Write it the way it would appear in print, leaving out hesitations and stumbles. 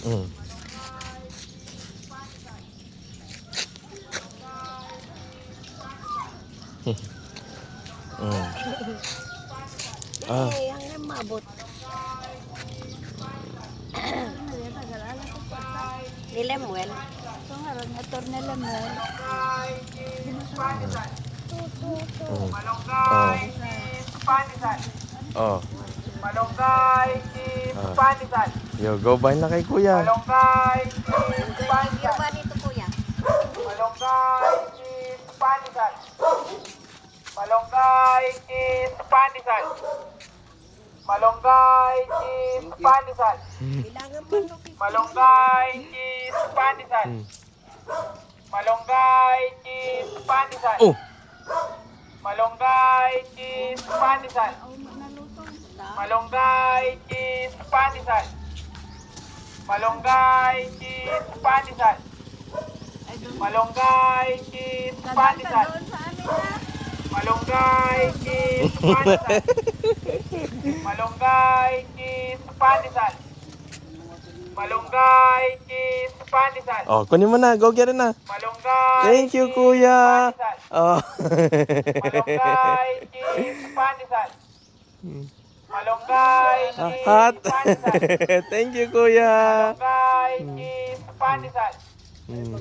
Mm. Mm. Ah. Eh, hanggang mabot. Ni Lemuel. Ito nga ron, ator na Lemuel. Mm. Oh. Malunggay, cheese, Ah. pandesal. Yo, go bahay na kay kuya. Malunggay, Yung cheese, pandesal. ba nito kuya? Malunggay, cheese, pandesal. Malunggay, cheese, pandesal. Malunggay, cheese, pandesal. Bilangan mo no. Malunggay, cheese, pandesal. Mm. Malunggay, cheese, pandesal. Oh. Malunggay, cheese, pandesal. Malunggay, cheese, pandesal. Malunggay, cheese, pandesal. Malunggay, cheese, pandesal. Doon sa amin na. Malunggay, cheese, pandesal. Malunggay, cheese, pandesal. Malunggay, cheese, pandesal. Oh, kunin mo na. Go get it na. Malunggay, Thank you, cheese, kuya. pandesal. Oh. Malunggay, cheese, pandesal. Malunggay, cheese, Hot. pandesal. Thank you, kuya. Malunggay, cheese, pandesal. Mm.